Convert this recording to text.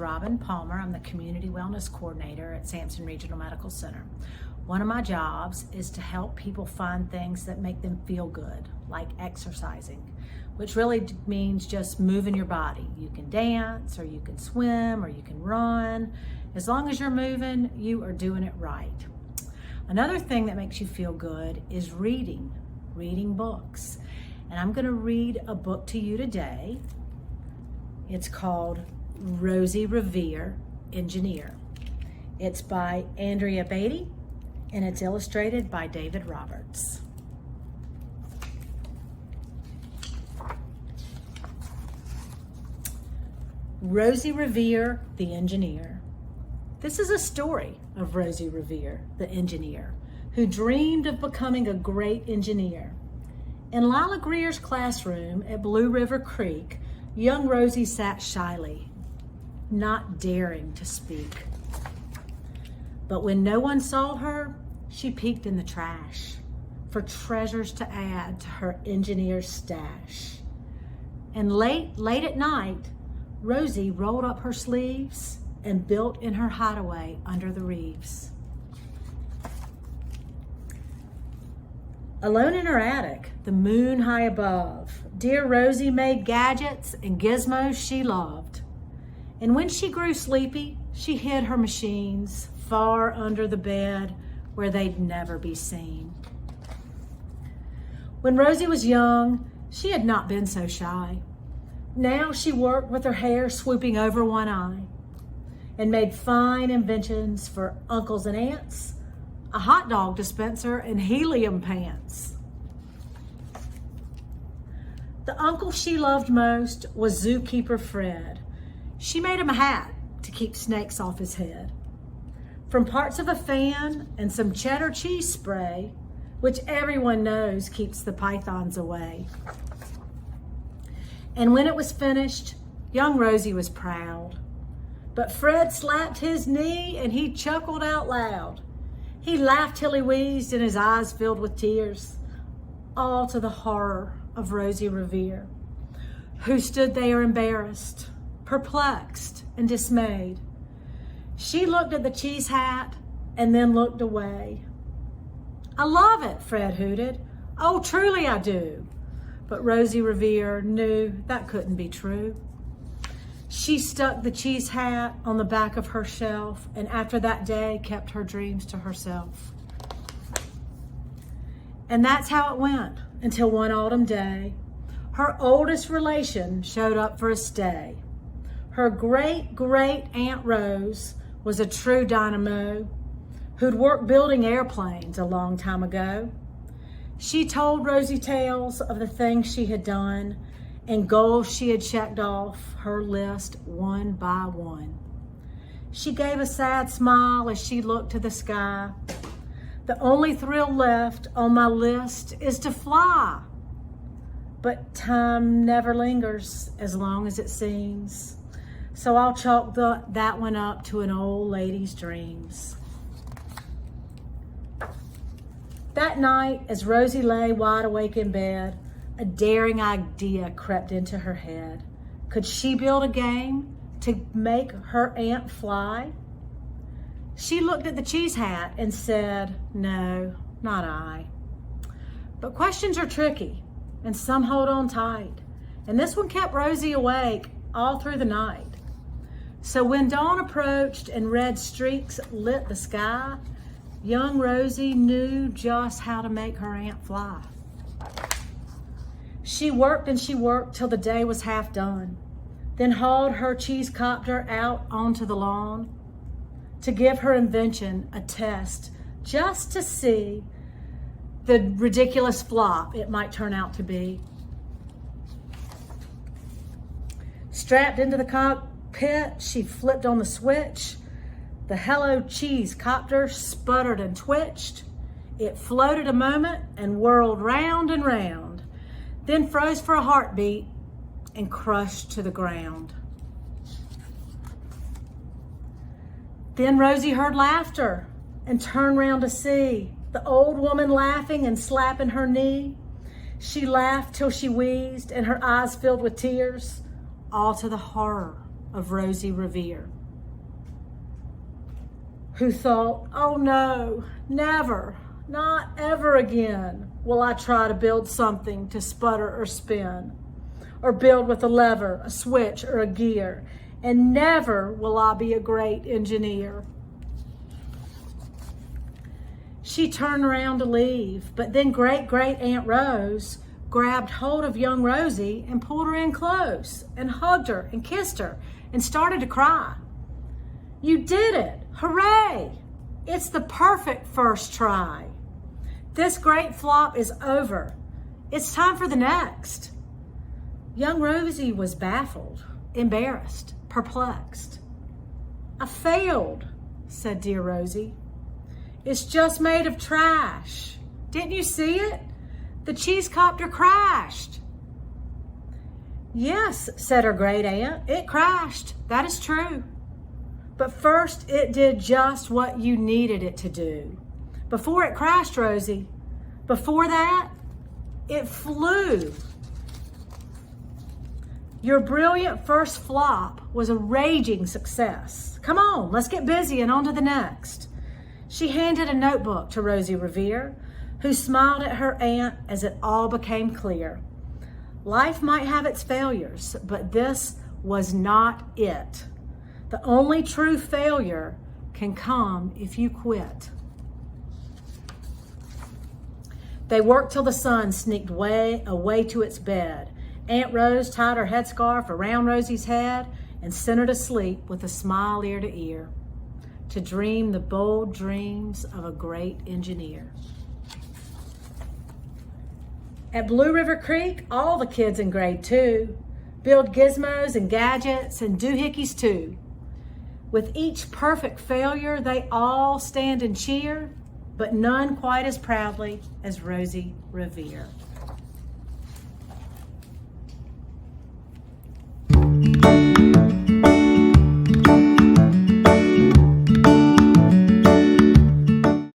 Robin Palmer. I'm the Community Wellness Coordinator at Sampson Regional Medical Center. One of my jobs is to help people find things that make them feel good, like exercising, which really means just moving your body. You can dance, or you can swim, or you can run. As long as you're moving, you are doing it right. Another thing that makes you feel good is reading books. And I'm gonna read a book to you today. It's called Rosie, Revere, Engineer. It's by Andrea Beaty, and it's illustrated by David Roberts. Rosie Revere, the Engineer. This is a story of Rosie Revere, the engineer, who dreamed of becoming a great engineer. In Lila Greer's classroom at Blue River Creek, young Rosie sat shyly, not daring to speak. But when no one saw her, she peeked in the trash for treasures to add to her engineer's stash. And late at night, Rosie rolled up her sleeves and built in her hideaway under the reeves. Alone in her attic, the moon high above, dear Rosie made gadgets and gizmos she loved. And when she grew sleepy, she hid her machines far under the bed where they'd never be seen. When Rosie was young, she had not been so shy. Now she worked with her hair swooping over one eye and made fine inventions for uncles and aunts, a hot dog dispenser, and helium pants. The uncle she loved most was zookeeper Fred. She made him a hat to keep snakes off his head. From parts of a fan and some cheddar cheese spray, which everyone knows keeps the pythons away. And when it was finished, young Rosie was proud. But Fred slapped his knee and he chuckled out loud. He laughed till he wheezed and his eyes filled with tears, all to the horror of Rosie Revere, who stood there embarrassed, perplexed, and dismayed. She looked at the cheese hat and then looked away. "I love it," Fred hooted. "Oh, truly I do." But Rosie Revere knew that couldn't be true. She stuck the cheese hat on the back of her shelf, and after that day kept her dreams to herself. And that's how it went until one autumn day, her oldest relation showed up for a stay. Her great Aunt Rose was a true dynamo who'd worked building airplanes a long time ago. She told Rosie tales of the things she had done and goals she had checked off her list one by one. She gave a sad smile as she looked to the sky. "The only thrill left on my list is to fly. But time never lingers as long as it seems. So I'll chalk that one up to an old lady's dreams." That night, as Rosie lay wide awake in bed, a daring idea crept into her head. Could she build a game to make her aunt fly? She looked at the cheese hat and said, "No, not I." But questions are tricky, and some hold on tight. And this one kept Rosie awake all through the night. So when dawn approached and red streaks lit the sky, young Rosie knew just how to make her aunt fly. She worked and she worked till the day was half done, then hauled her cheese copter out onto the lawn to give her invention a test, just to see the ridiculous flop it might turn out to be. Strapped into the cockpit, she flipped on the switch. The Hello Cheese copter sputtered and twitched. It floated a moment and whirled round and round, then froze for a heartbeat and crushed to the ground. Then Rosie heard laughter and turned round to see the old woman laughing and slapping her knee. She laughed till she wheezed and her eyes filled with tears, all to the horror of Rosie Revere. who thought, oh no, never, not ever again will I try to build something to sputter or spin, or build with a lever, a switch, or a gear, and never will I be a great engineer. She turned around to leave, but then great Aunt Rose grabbed hold of young Rosie and pulled her in close and hugged her and kissed her and started to cry. You did it! Hooray! It's the perfect first try. This great flop is over. It's time for the next. Young Rosie was baffled, embarrassed, perplexed. I failed, said dear Rosie. It's just made of trash. Didn't you see it? The cheesecopter crashed. Yes, said her great aunt, it crashed. That is true. But first it did just what you needed it to do. Before it crashed, Rosie, before that, it flew. Your brilliant first flop was a raging success. Come on, let's get busy and on to the next. She handed a notebook to Rosie Revere, who smiled at her aunt as it all became clear. Life might have its failures, but this was not it. The only true failure can come if you quit. They worked till the sun sneaked away to its bed. Aunt Rose tied her headscarf around Rosie's head and sent her to sleep with a smile ear to ear, to dream the bold dreams of a great engineer. At Blue River Creek, all the kids in grade 2 build gizmos and gadgets and doohickeys too. With each perfect failure, they all stand and cheer, but none quite as proudly as Rosie Revere.